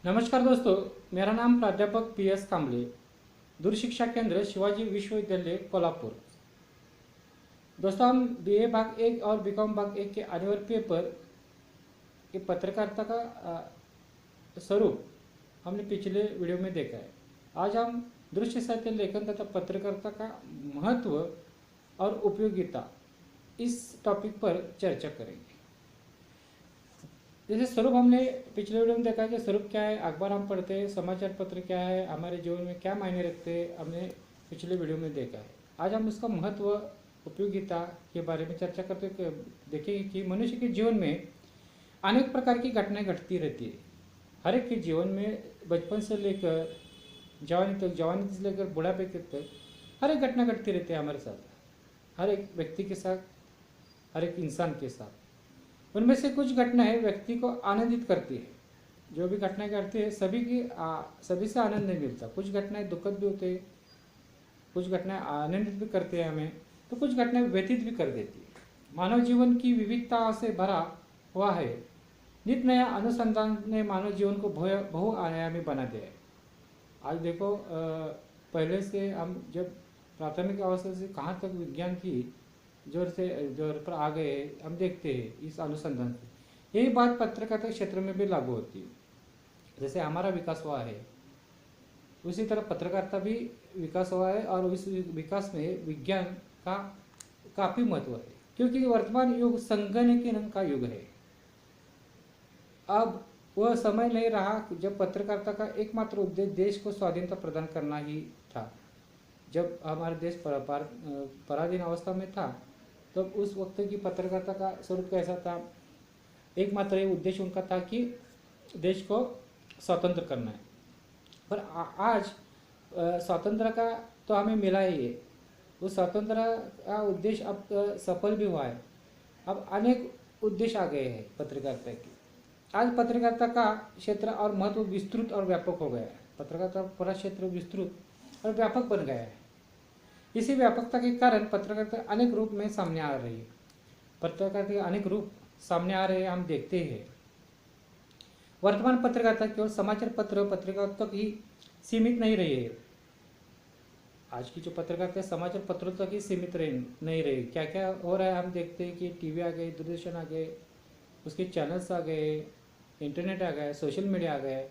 नमस्कार दोस्तों, मेरा नाम प्राध्यापक PS कांबळे, दूर शिक्षा केंद्र शिवाजी विश्वविद्यालय कोल्हापुर। दोस्तों, हम BA भाग 1 और BCom भाग 1 के आने पेपर के पत्रकारिता का स्वरूप हमने पिछले वीडियो में देखा है। आज हम दृश्य साहित्य लेखन तथा पत्रकारिता का महत्व और उपयोगिता इस टॉपिक पर चर्चा करेंगे। जैसे स्वरूप हमने पिछले वीडियो में देखा कि स्वरूप क्या है, अखबार हम पढ़ते हैं, समाचार पत्र क्या है, हमारे जीवन में क्या मायने रखते हैं, हमने पिछले वीडियो में देखा है। आज हम उसका महत्व उपयोगिता के बारे में चर्चा करते देखेंगे कि मनुष्य के जीवन में अनेक प्रकार की घटनाएं घटती रहती है। हर एक के जीवन में बचपन से लेकर जवानी तक, जवानी से लेकर बुढ़ापे तक हर एक घटना घटती रहती है हमारे साथ, हर एक व्यक्ति के साथ, हर एक इंसान के साथ। उनमें से कुछ घटनाएं व्यक्ति को आनंदित करती है। जो भी घटनाएं घटती है सभी से आनंद नहीं मिलता। कुछ घटनाएं दुखद भी होते हैं, कुछ घटनाएं आनंदित भी करते हैं हमें, तो कुछ घटनाएं व्यतीत भी कर देती है। मानव जीवन की विविधता से भरा हुआ है। नित नया अनुसंधान ने मानव जीवन को बहुआयामी बना दिया है। आज देखो, पहले से हम जब प्राथमिक अवस्था से कहाँ तक विज्ञान की जोर पर आ गए हम देखते हैं इस अनुसंधान से। यही बात पत्रकारिता क्षेत्र में भी लागू होती है। जैसे हमारा विकास हुआ है, उसी तरह पत्रकारिता भी विकास हुआ है और इस विकास में विज्ञान का काफ़ी महत्व है, क्योंकि वर्तमान युग संगणकीकरण का युग है। अब वह समय नहीं रहा जब पत्रकारिता का एकमात्र उद्देश्य देश को स्वाधीनता प्रदान करना ही था। जब हमारा देश पराधीन अवस्था में था, तो उस वक्त की पत्रकारिता का स्वरूप कैसा था? एकमात्र उद्देश्य उनका था कि देश को स्वतंत्र करना है। पर आज स्वतंत्र का तो हमें मिला ही है, उस स्वतंत्र का उद्देश्य अब सफल भी हुआ है। अब अनेक उद्देश्य आ गए हैं पत्रकारिता के। आज पत्रकारिता का क्षेत्र और महत्व विस्तृत और व्यापक हो गया है। पत्रकारिता पूरा क्षेत्र विस्तृत और व्यापक बन गया है। इसी व्यापकता के कारण पत्रकारिता अनेक रूप में सामने आ रही है। पत्रकारिता के अनेक रूप सामने आ रहे हैं, हम देखते हैं। वर्तमान पत्रकारिता केवल समाचार पत्रिकाओं तक ही सीमित नहीं रही है। आज की जो पत्रकारिता समाचार पत्रों तक ही सीमित नहीं रही। क्या क्या हो रहा है हम देखते हैं कि टीवी आ गए, दूरदर्शन आ गए, उसके चैनल्स आ गए, इंटरनेट आ गया, सोशल मीडिया आ गए।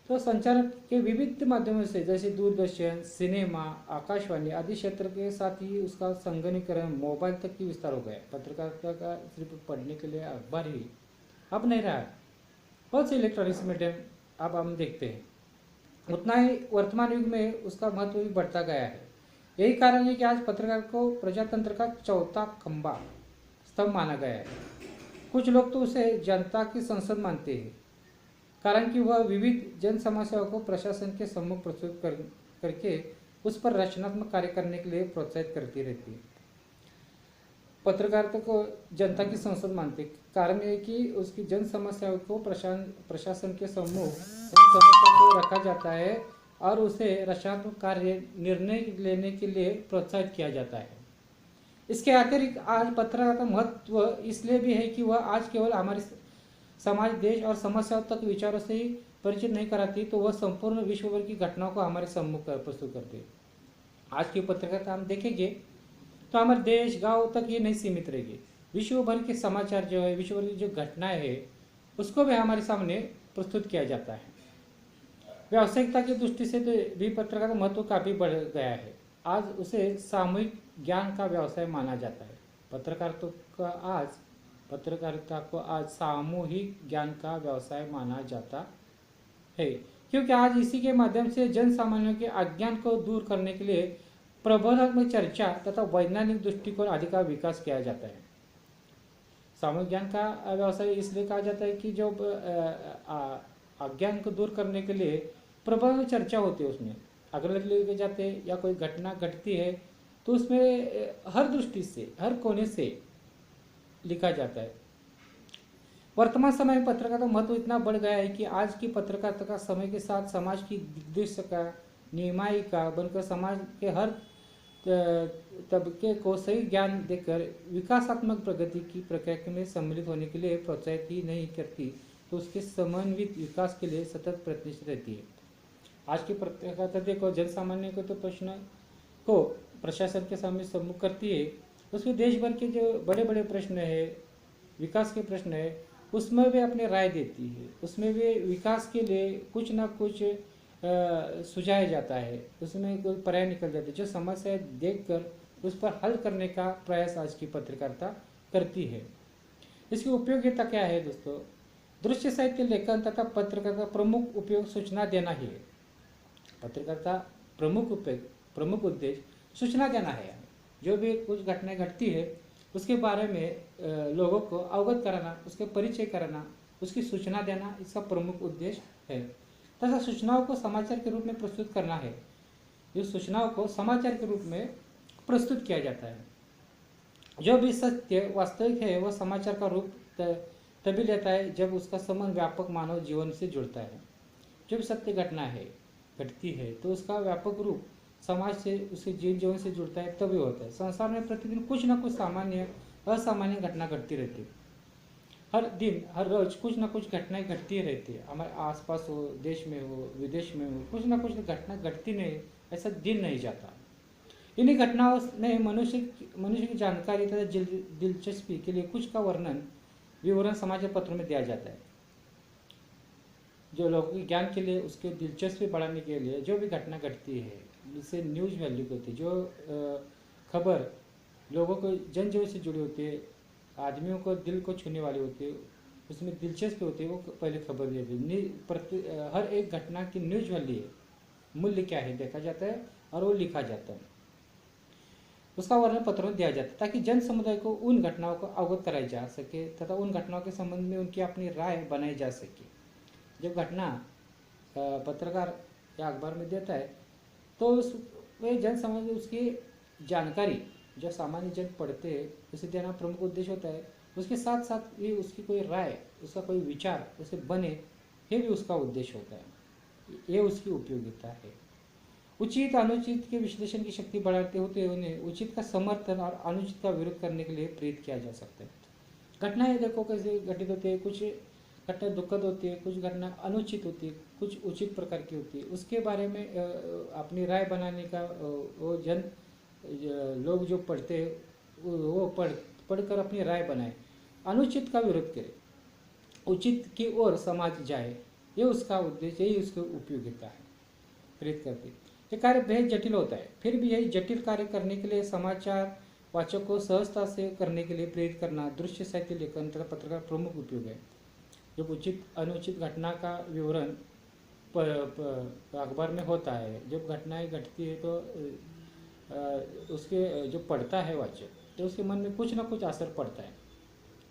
तो संचार के विविध माध्यमों से जैसे दूरदर्शन, सिनेमा, आकाशवाणी आदि क्षेत्र के साथ ही उसका संगणकीकरण मोबाइल तक की विस्तार हो गया। पत्रकारिता का सिर्फ पढ़ने के लिए अखबार ही अब नहीं रहा है। बहुत से इलेक्ट्रॉनिक्स मीडियम अब हम देखते हैं। उतना ही वर्तमान युग में उसका महत्व भी बढ़ता गया है। यही कारण है कि आज पत्रकार को प्रजातंत्र का चौथा खंभा स्तंभ माना गया है। कुछ लोग तो उसे जनता की संसद मानते हैं, कारण कि वह विविध जन समस्याओं को प्रशासन के सम्मुख प्रस्तुत करके उस पर रचनात्मक कार्य करने के लिए प्रोत्साहित करती रहती है। पत्रकारिता को जनता की संसद मानते, कारण यह कि उसकी जन समस्याओं को प्रशासन के सम्मुख उन समस्याओं को रखा जाता है और उसे रचनात्मक कार्य निर्णय लेने के लिए प्रोत्साहित किया जाता है। इसके अतिरिक्त आज पत्रकारिता महत्व इसलिए भी है कि वह आज केवल हमारे समाज, देश और समस्याओं तक विचारों से ही परिचित नहीं कराती, तो वह संपूर्ण विश्व भर की घटनाओं को हमारे सम्मुख प्रस्तुत करती है। आज की पत्रकारिता हम देखेंगे तो हमारे देश, गांव तक ये नहीं सीमित रहेगी। विश्व भर के समाचार जो है, विश्व भर की जो घटनाएं है, उसको भी हमारे सामने प्रस्तुत किया जाता है। व्यावसायिकता की दृष्टि से तो भी पत्रकारिता महत्व काफ़ी बढ़ गया है। आज उसे सामूहिक ज्ञान का व्यवसाय माना जाता है। पत्रकारिता को आज सामूहिक ज्ञान का व्यवसाय माना जाता है, क्योंकि आज इसी के माध्यम से जन सामान्यों के अज्ञान को दूर करने के लिए प्रबोधात्मक चर्चा तथा वैज्ञानिक दृष्टिकोण आदि का विकास किया जाता है। सामूहिक ज्ञान का व्यवसाय इसलिए कहा जाता है कि जो अज्ञान को दूर करने के लिए प्रबोधात्मक चर्चा होती है, उसमें अग्रलेख लिखे जाते हैं या कोई घटना घटती है तो उसमें हर दृष्टि से, हर कोने से लिखा जाता है। वर्तमान समय में पत्रकारिता महत्व इतना बढ़ गया है कि आज की पत्रकारिता का समय के साथ समाज की दिग्दर्शिका, नियमायिका बनकर समाज के हर तबके को सही ज्ञान देकर विकासात्मक प्रगति की प्रक्रिया में सम्मिलित होने के लिए प्रोत्साहित ही नहीं करती, तो उसके समन्वित विकास के लिए सतत प्रयत्नशील रहती है। आज की पत्रकारिता देखो, जन सामान्य को तो प्रश्न को प्रशासन के सामने सम्मुख करती है, उसमें देश भर के जो बड़े बड़े प्रश्न है, विकास के प्रश्न है, उसमें वे अपनी राय देती है, उसमें वे विकास के लिए कुछ ना कुछ सुझाया जाता है, उसमें कोई पर्याय निकल जाती है जो समस्या देखकर उस पर हल करने का प्रयास आज की पत्रकारिता करती है। इसकी उपयोगिता क्या है दोस्तों? दृश्य साहित्य लेखन तथा पत्रकारिता प्रमुख उपयोग सूचना देना ही है। पत्रकारिता प्रमुख उद्देश्य सूचना देना है। जो भी कुछ घटनाएं घटती है उसके बारे में लोगों को अवगत कराना, उसके परिचय कराना, उसकी सूचना देना इसका प्रमुख उद्देश्य है तथा सूचनाओं को समाचार के रूप में प्रस्तुत करना है। इस सूचनाओं को समाचार के रूप में प्रस्तुत किया जाता है। जो भी सत्य वास्तविक है वह समाचार का रूप तभी लेता है जब उसका संबंध व्यापक मानव जीवन से जुड़ता है। जो भी सत्य घटना है घटती है तो उसका व्यापक रूप समाज से, उसके जीवन से जुड़ता है, तभी होता है। संसार में प्रतिदिन कुछ ना कुछ सामान्य असामान्य घटना घटती रहती है। हर दिन हर रोज कुछ ना कुछ घटनाएं घटती रहती है। हमारे आसपास हो, देश में हो, विदेश में हो, कुछ ना कुछ घटना घटती नहीं, ऐसा दिन नहीं जाता। इन्हीं घटनाओं में मनुष्य की जानकारी तथा दिलचस्पी के लिए कुछ का विवरण समाचार पत्रों में दिया जाता है। जो लोगों के ज्ञान के लिए, उसके दिलचस्पी बढ़ाने के लिए जो भी घटना घटती है, जिससे न्यूज वैल्यू होती है, जो खबर लोगों को जनजीवन से जुड़ी होती है, आदमियों को दिल को छूने वाली होती है, उसमें दिलचस्पी होती है, वो पहले खबर दी जाती है। हर एक घटना की न्यूज वैल्यू है, मूल्य क्या है देखा जाता है और वो लिखा जाता है, उसका वर्णन पत्रों में दिया जाता है ताकि जन समुदाय को उन घटनाओं को अवगत कराई जा सके तथा उन घटनाओं के संबंध में उनकी अपनी राय बनाई जा सके। जब घटना पत्रकार या अखबार में देता है तो वे जन समाज उसकी जानकारी जो सामान्य जन पढ़ते हैं उसे देना प्रमुख उद्देश्य होता है। उसके साथ साथ भी उसकी कोई राय, उसका कोई विचार उसे बने, ये भी उसका उद्देश्य होता है। ये उसकी उपयोगिता है। उचित अनुचित के विश्लेषण की शक्ति बढ़ाते होते उन्हें उचित का समर्थन और अनुचित का विरोध करने के लिए प्रेरित किया जा सकता है। घटनाएं देखो कैसे घटित होती है, कुछ घटना दुखद होती है, कुछ घटना अनुचित होती है, कुछ उचित प्रकार की होती है। उसके बारे में अपनी राय बनाने का वो लोग जो पढ़ते हैं वो पढ़कर अपनी राय बनाए, अनुचित का विरोध करे, उचित की ओर समाज जाए, ये उसका उद्देश्य, यही उसकी उपयोगिता है, प्रेरित करती। ये कार्य बेहद जटिल होता है, फिर भी यही जटिल कार्य करने के लिए समाचार वाचक को सहजता से करने के लिए प्रेरित करना दृश्य साहित्य लेखन तथा पत्रकार प्रमुख उपयोग है। जब उचित अनुचित घटना का विवरण अखबार में होता है, जब घटनाएं घटती है तो उसके जो पढ़ता है वाचक, तो उसके मन में कुछ ना कुछ असर पड़ता है।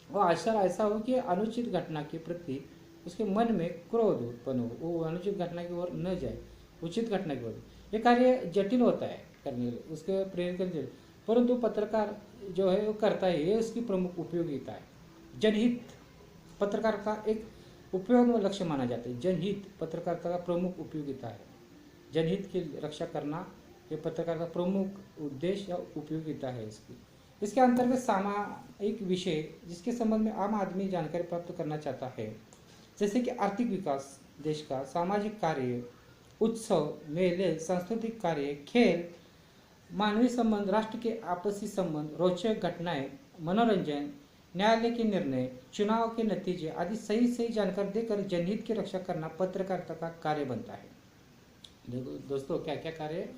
वो असर ऐसा हो कि अनुचित घटना के प्रति उसके मन में क्रोध उत्पन्न हो, वो अनुचित घटना की ओर न जाए, उचित घटना की ओर। ये कार्य जटिल होता है करने के लिए, उसके प्रेरित करने, परंतु पत्रकार जो है वो करता है, ये उसकी प्रमुख उपयोगिता है। जनहित पत्रकार का एक उपयोग में लक्ष्य माना जाता है। जनहित पत्रकारिता का प्रमुख उपयोगिता है। जनहित की रक्षा करना ये पत्रकार का प्रमुख उद्देश्य या उपयोगिता है इसकी। इसके अंतर्गत सामायिक विषय जिसके संबंध में आम आदमी जानकारी प्राप्त करना चाहता है, जैसे कि आर्थिक विकास देश का, सामाजिक कार्य, उत्सव, मेले, सांस्कृतिक कार्य, खेल, मानवीय संबंध, राष्ट्र के आपसी संबंध, रोचक घटनाएं, मनोरंजन, न्यायालय के निर्णय, चुनाव के नतीजे आदि सही जानकारी देकर जनहित की रक्षा करना पत्रकारिता का कार्य बनता है। देखो दोस्तों, क्या क्या कार्य,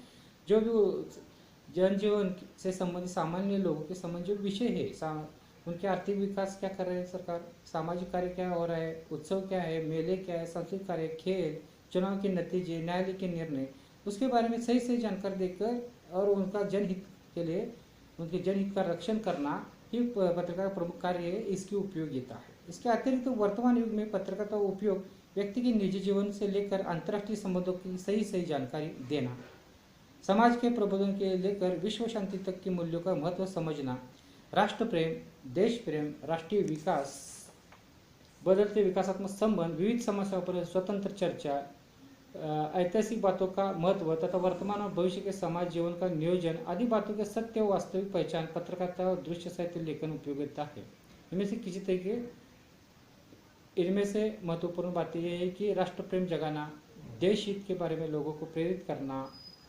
जो भी जनजीवन से संबंधित सामान्य लोगों के संबंध जो विषय है, उनके आर्थिक विकास क्या कर रहे हैं सरकार, सामाजिक कार्य क्या हो रहा है, उत्सव क्या है, मेले क्या है, सांस्कृतिक कार्य, खेल, चुनाव के नतीजे, न्यायालय के निर्णय, उसके बारे में सही जानकारी देकर और उनका जनहित के लिए उनके जनहित का रक्षण करना ही पत्रकार प्रमुख कार्य है, इसकी उपयोगिता है। इसके अतिरिक्त वर्तमान युग में पत्रकारिता उपयोग व्यक्ति के निजी जीवन से लेकर अंतर्राष्ट्रीय संबंधों की सही जानकारी देना, समाज के प्रबोधन के लेकर विश्व शांति तक के मूल्यों का महत्व समझना, राष्ट्र प्रेम, देश प्रेम, राष्ट्रीय विकास, बदलते विकासात्मक संबंध, विविध समस्याओं पर स्वतंत्र चर्चा, ऐतिहासिक बातों का महत्व तथा वर्तमान और भविष्य के समाज जीवन का नियोजन आदि बातों के सत्य और वास्तविक पहचान पत्रकारिता और दृश्य साहित्य लेखन उपयोगिता है। इनमें से किसी तरीके इनमें से महत्वपूर्ण बातें ये है कि राष्ट्र प्रेम जगाना, देश हित के बारे में लोगों को प्रेरित करना,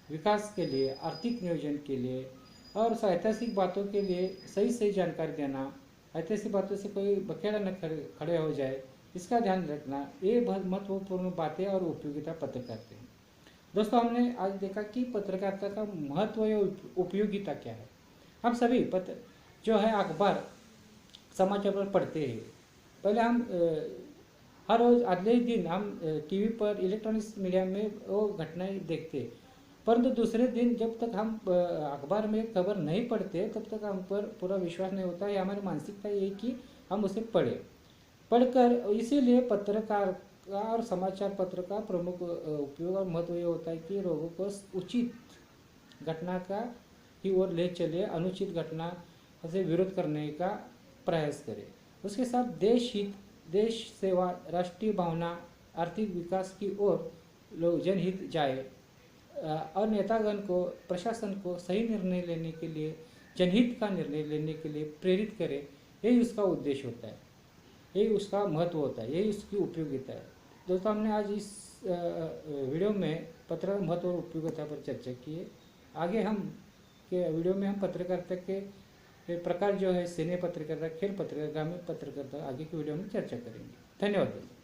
विकास के लिए, आर्थिक नियोजन के लिए और ऐतिहासिक बातों के लिए सही सही जानकारी देना, ऐतिहासिक बातों से कोई बखेड़ा न खड़े हो जाए, इसका ध्यान रखना, ये बहुत महत्वपूर्ण बातें और उपयोगिता पत्रकारिता हैं। दोस्तों, हमने आज देखा कि पत्रकारिता का महत्व या उपयोगिता क्या है। हम सभी पत्र जो है अखबार समाचार पर पढ़ते हैं। पहले हम हर रोज अगले ही दिन हम टीवी पर इलेक्ट्रॉनिक्स मीडिया में वो घटनाएं देखते, परंतु दूसरे दिन जब तक हम अखबार में खबर नहीं पढ़ते तब तक हम पर पूरा विश्वास नहीं होता है। हमारी मानसिकता ये कि हम उसे पढ़कर इसीलिए पत्रकार का और समाचार पत्र का प्रमुख उपयोग और महत्व ये होता है कि लोगों को उचित घटना का की ओर ले चले, अनुचित घटना से विरोध करने का प्रयास करे। उसके साथ देश हित, देश सेवा, राष्ट्रीय भावना, आर्थिक विकास की ओर लोग जनहित जाए और नेतागण को, प्रशासन को सही निर्णय लेने के लिए, जनहित का निर्णय लेने के लिए प्रेरित करे, यही उसका उद्देश्य होता है, यही उसका महत्व होता है, यही उसकी उपयोगिता है। दोस्तों, हमने आज इस वीडियो में पत्रकार महत्व और उपयोगिता पर चर्चा की है। आगे हम के वीडियो में हम पत्रकारिता के प्रकार जो है, सिने पत्रकारिता, खेल पत्रकारिता, ग्रामीण पत्रकारिता, आगे की वीडियो में चर्चा करेंगे। धन्यवाद दोस्तों।